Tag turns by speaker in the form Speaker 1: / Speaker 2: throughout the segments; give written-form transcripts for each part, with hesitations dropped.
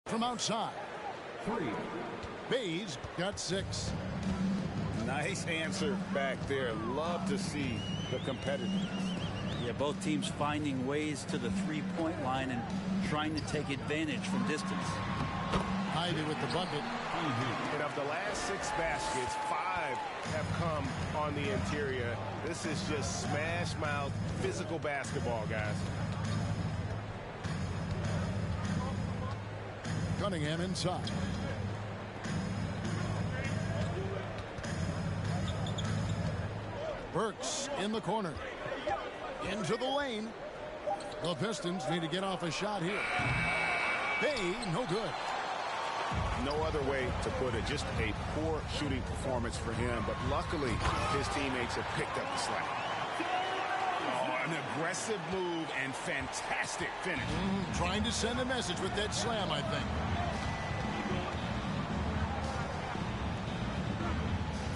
Speaker 1: from outside.
Speaker 2: 3.
Speaker 1: Bays got 6.
Speaker 3: Nice answer back there. Love to see the competitiveness.
Speaker 4: Yeah, both teams finding ways to the three-point line and trying to take advantage from distance.
Speaker 1: Ivy with the bucket.
Speaker 5: And of the last 6 baskets, 5 have come on the interior. This is just smash mouth physical basketball, guys.
Speaker 1: Cunningham inside. Burks in the corner. Into the lane. The Pistons need to get off a shot here. Bay, no good.
Speaker 3: No other way to put it. Just a poor shooting performance for him. But luckily, his teammates have picked up the slack. Oh, an aggressive move and fantastic finish.
Speaker 1: Trying to send a message with that slam, I think.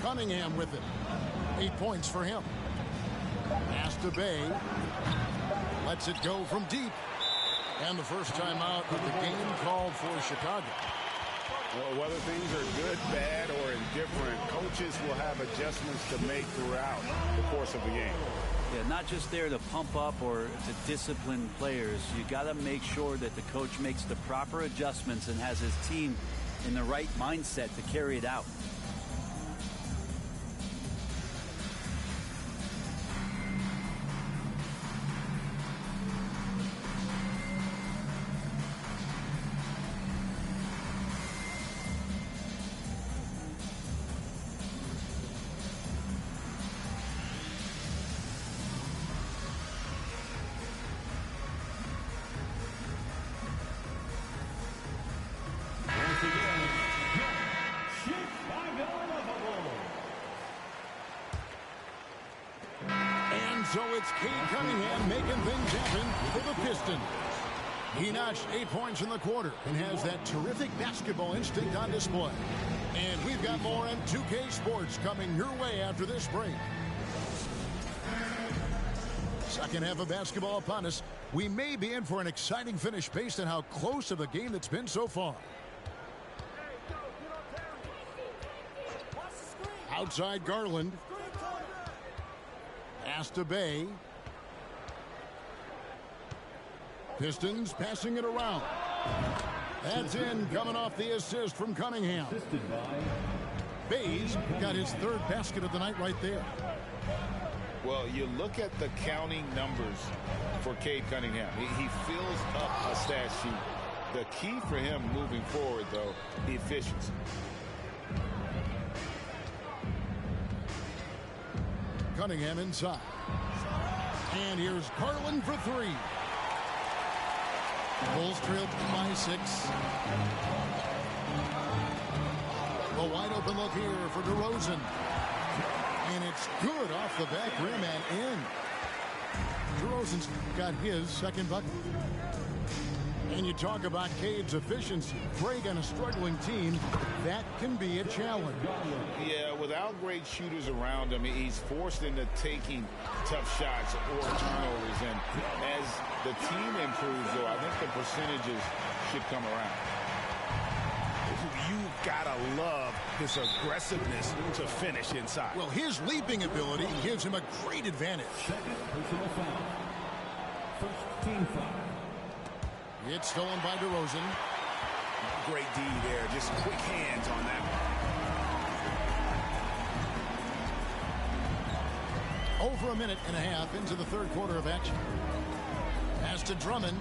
Speaker 1: Cunningham with it. 8 points for him. Pass to Bay. Lets it go from deep. And the first time out of the game called for Chicago.
Speaker 3: Well, whether things are good, bad, or indifferent, coaches will have adjustments to make throughout the course of the game.
Speaker 4: Yeah, not just there to pump up or to discipline players. You got to make sure that the coach makes the proper adjustments and has his team in the right mindset to carry it out.
Speaker 1: So it's Cade Cunningham making things happen for the Pistons. He notched 8 points in the quarter and has that terrific basketball instinct on display. And we've got more on 2K Sports coming your way after this break. Second half of basketball upon us. We may be in for an exciting finish based on how close of a game it's been so far. Outside Garland. Pass to Bay. Pistons passing it around. That's in, coming off the assist from Cunningham. Bay's got his 3rd basket of the night right there.
Speaker 3: Well, you look at the counting numbers for Cade Cunningham. He fills up a stat sheet. The key for him moving forward, though, the efficiency.
Speaker 1: Cunningham inside. And here's Garland for 3. Bulls trail by 6. A wide open look here for DeRozan. And it's good off the back rim and in. DeRozan's got his 2nd bucket. And you talk about Cade's efficiency. Craig on a struggling team, that can be a challenge.
Speaker 3: Yeah, without great shooters around him, he's forced into taking tough shots or turnovers. And as the team improves, though, I think the percentages should come around.
Speaker 5: You've got to love his aggressiveness to finish inside.
Speaker 1: Well, his leaping ability gives him a great advantage.
Speaker 2: Second personal foul. First team foul.
Speaker 1: It's stolen by DeRozan.
Speaker 5: Great D there. Just quick hands on that
Speaker 1: one. Over a minute and a half into the 3rd quarter of action. Pass to Drummond.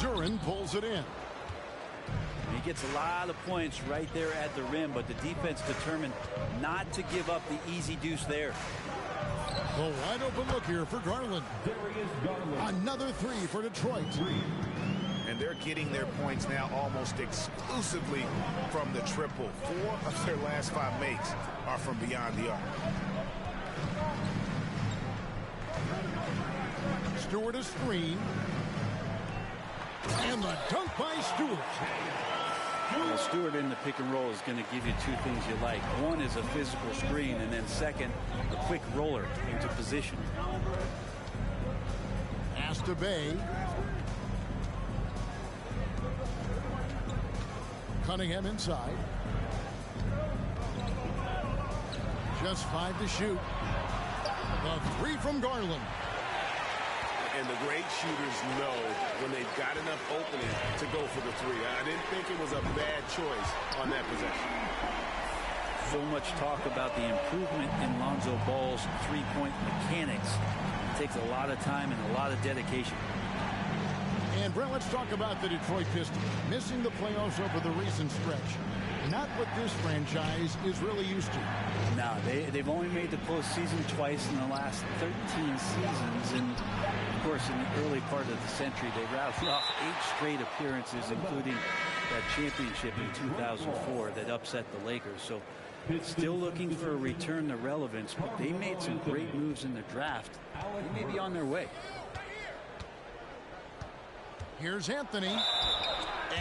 Speaker 1: Duren pulls it in.
Speaker 4: He gets a lot of points right there at the rim, but the defense determined not to give up the easy deuce there.
Speaker 1: A wide open look here for Garland. Another 3 for Detroit.
Speaker 3: And they're getting their points now almost exclusively from the triple. 4 of their last 5 makes are from beyond the arc.
Speaker 1: Stewart a screen. And the dunk by Stewart.
Speaker 4: Well, Stewart in the pick and roll is going to give you 2 things you like. One is a physical screen, and then second, a quick roller into position.
Speaker 1: Pass to Bay. Cunningham inside. Just 5 to shoot. The 3 from Garland.
Speaker 5: And the great shooters know when they've got enough opening to go for the 3. I didn't think it was a bad choice on that possession.
Speaker 4: So much talk about the improvement in Lonzo Ball's three-point mechanics. It takes a lot of time and a lot of dedication.
Speaker 1: And Brent, let's talk about the Detroit Pistons. Missing the playoffs over the recent stretch. Not what this franchise is really used to.
Speaker 4: No, they've only made the postseason twice in the last 13 seasons. And, of course, in the early part of the century, they rattled off 8 straight appearances, including that championship in 2004 that upset the Lakers. So still looking for a return to relevance, but they made some great moves in the draft. They may be on their way.
Speaker 1: Here's Anthony.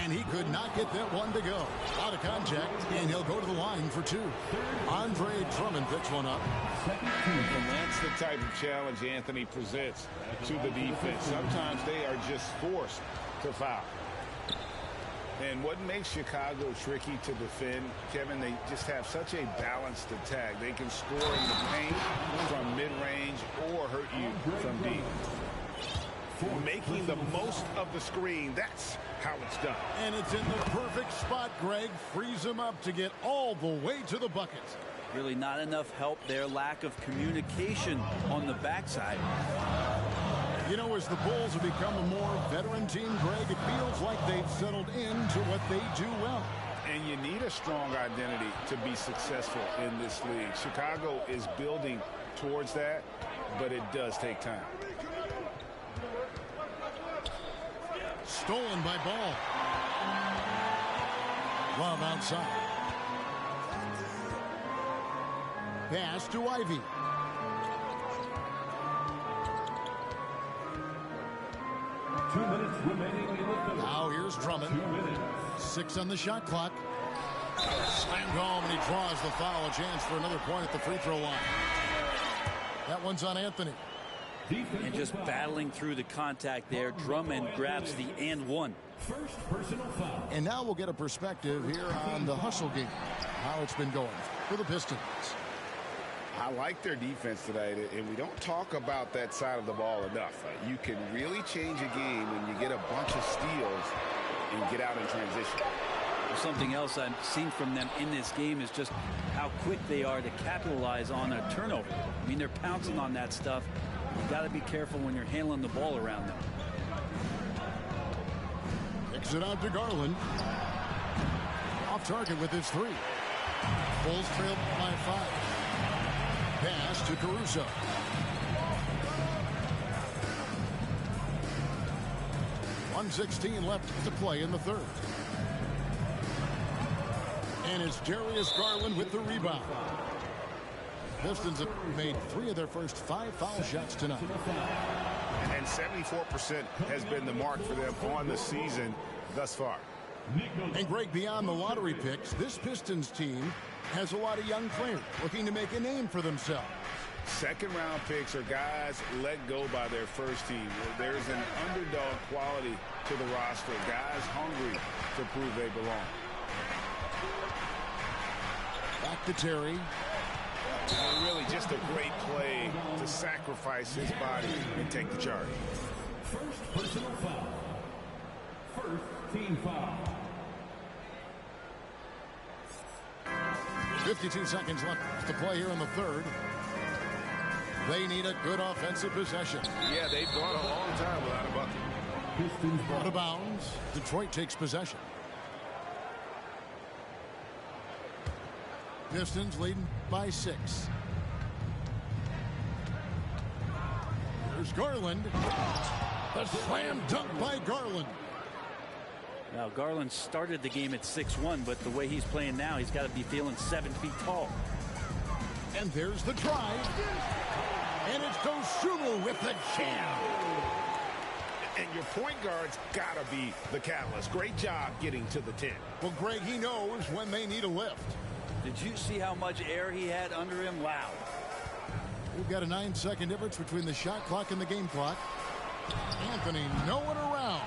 Speaker 1: And he could not get that one to go. Out of contact, and he'll go to the line for 2. Andre Drummond picks one up.
Speaker 3: And that's the type of challenge Anthony presents to the defense. Sometimes they are just forced to foul. And what makes Chicago tricky to defend, Kevin, they just have such a balanced attack. They can score in the paint from mid-range or hurt you from deep. Making the most of the screen, that's how it's done.
Speaker 1: And it's in the perfect spot, Greg. Frees him up to get all the way to the bucket.
Speaker 4: Really not enough help there. Lack of communication on the backside.
Speaker 1: You know, as the Bulls have become a more veteran team, Greg, it feels like they've settled into what they do well.
Speaker 3: And you need a strong identity to be successful in this league. Chicago is building towards that, but it does take time.
Speaker 1: Stolen by Ball. Love outside. Pass to Ivy. Now here's Drummond. 6 on the shot clock. Slammed home, and he draws the foul. A chance for another point at the free throw line. That one's on Anthony.
Speaker 4: And just battling through the contact there. Drummond grabs the and one.
Speaker 2: First personal foul.
Speaker 1: And now we'll get a perspective here on the hustle game. How it's been going for the Pistons.
Speaker 3: I like their defense tonight, and we don't talk about that side of the ball enough. You can really change a game when you get a bunch of steals and get out in transition.
Speaker 4: Something else I've seen from them in this game is just how quick they are to capitalize on a turnover. I mean, they're pouncing on that stuff. You've got to be careful when you're handling the ball around them.
Speaker 1: Kicks it out to Garland. Off target with his 3. Bulls trail by 5. Pass to Caruso. .116 left to play in the 3rd. And it's Darius Garland with the rebound. Pistons have made 3 of their first 5 foul shots tonight.
Speaker 3: And 74% has been the mark for them on the season thus far.
Speaker 1: And Greg, beyond the lottery picks, this Pistons team has a lot of young players looking to make a name for themselves.
Speaker 3: Second-round picks are guys let go by their first team. There's an underdog quality to the roster. Guys hungry to prove they belong.
Speaker 1: Back to Terry.
Speaker 3: And really just a great play to sacrifice his body and take the charge.
Speaker 2: First personal foul. First team foul.
Speaker 1: 52 seconds left to play here in the 3rd. They need a good offensive possession.
Speaker 3: Yeah, they've gone a long time without a bucket.
Speaker 2: Pistons
Speaker 1: Out of bounds. Detroit takes possession. Pistons leading by 6. Here's Garland. The slam dunk by Garland.
Speaker 4: Now, Garland started the game at 6'1", but the way he's playing now, he's got to be feeling 7 feet tall.
Speaker 1: And there's the drive. And it's Dosunmu with the jam.
Speaker 3: And your point guard's got to be the catalyst. Great job getting to the 10.
Speaker 1: Well, Greg, he knows when they need a lift.
Speaker 4: Did you see how much air he had under him? Wow.
Speaker 1: We've got a 9-second difference between the shot clock and the game clock. Anthony, no one around.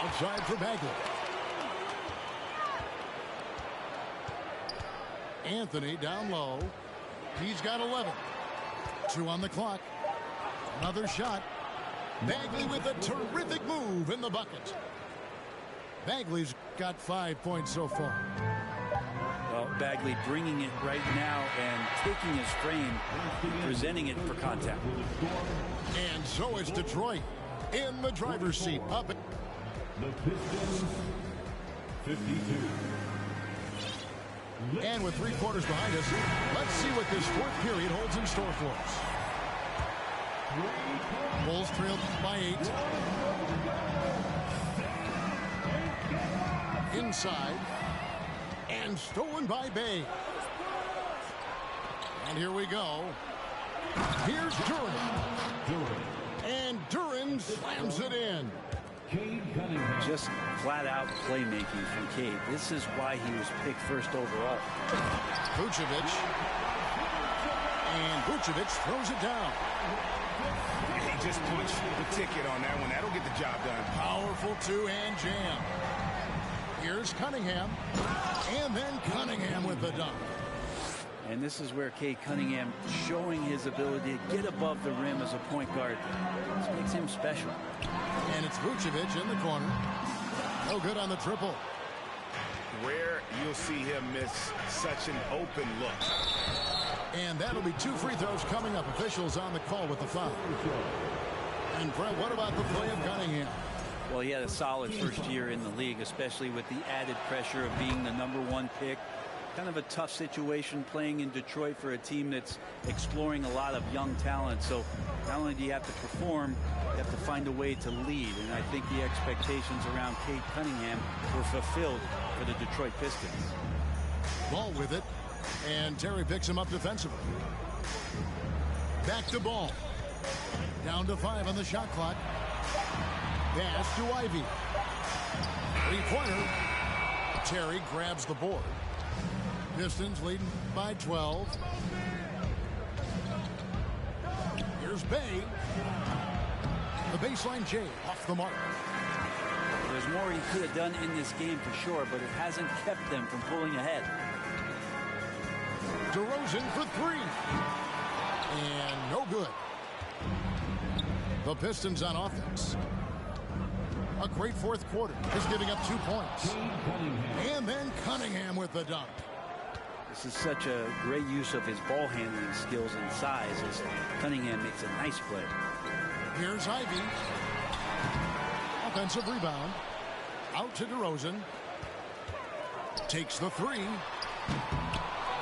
Speaker 1: Outside for Bagley. Anthony down low. He's got 11. 2 on the clock. Another shot. Bagley with a terrific move in the bucket. Bagley's got 5 points so far.
Speaker 4: Well, Bagley bringing it right now and taking his frame, presenting it for contact.
Speaker 1: And so is Detroit in the driver's seat. Up.
Speaker 2: The Pistons, 52.
Speaker 1: And with 3 quarters behind us, let's see what this fourth period holds in store for us. Bulls trailed by 8. Inside. And stolen by Bay. And here we go. Here's Duren. And Duren slams it in.
Speaker 4: Just flat-out playmaking from Cade. This is why he was picked first overall.
Speaker 1: Vucevic. And Vucevic throws it down.
Speaker 3: He just punched the ticket on that one. That'll get the job done.
Speaker 1: Powerful two-hand jam. Here's Cunningham. And then Cunningham with the dunk.
Speaker 4: And this is where Cade Cunningham showing his ability to get above the rim as a point guard. This makes him special.
Speaker 1: And it's Vucevic in the corner. No good on the triple.
Speaker 3: Rare you'll see him miss such an open look.
Speaker 1: And that'll be 2 free throws coming up. Officials on the call with the foul. And Brett, what about the play of Cunningham?
Speaker 4: Well, he had a solid first year in the league, especially with the added pressure of being the #1 pick. Kind of a tough situation playing in Detroit for a team that's exploring a lot of young talent. So not only do you have to perform, you have to find a way to lead. And I think the expectations around Cade Cunningham were fulfilled for the Detroit Pistons.
Speaker 1: Ball with it. And Terry picks him up defensively. Back to Ball. Down to 5 on the shot clock. Pass to Ivy. 3-pointer. Terry grabs the board. Pistons leading by 12. Here's Bay. The baseline J off the mark.
Speaker 4: There's more he could have done in this game for sure, but it hasn't kept them from pulling ahead.
Speaker 1: DeRozan for 3. And no good. The Pistons on offense. A great fourth quarter. Is giving up 2 points. And then Cunningham with the dunk.
Speaker 4: This is such a great use of his ball handling skills and size as Cunningham makes a nice play.
Speaker 1: Here's Ivy. Offensive rebound. Out to DeRozan. Takes the 3.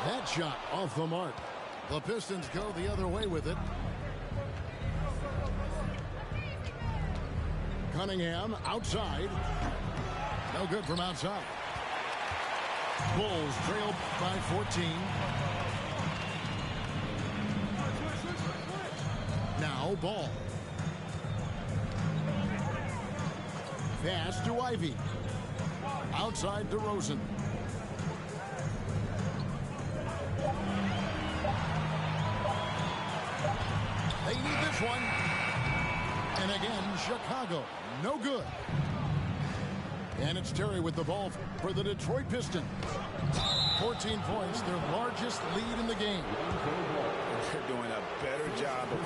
Speaker 1: That shot off the mark. The Pistons go the other way with it. Cunningham outside. No good from outside. Bulls trail by 14. Now Ball. Pass to Ivy. Outside DeRozan. They need this one. And again, Chicago. No good. And it's Terry with the ball for the Detroit Pistons. 14 points, their largest lead in the game.
Speaker 3: They're doing a better job of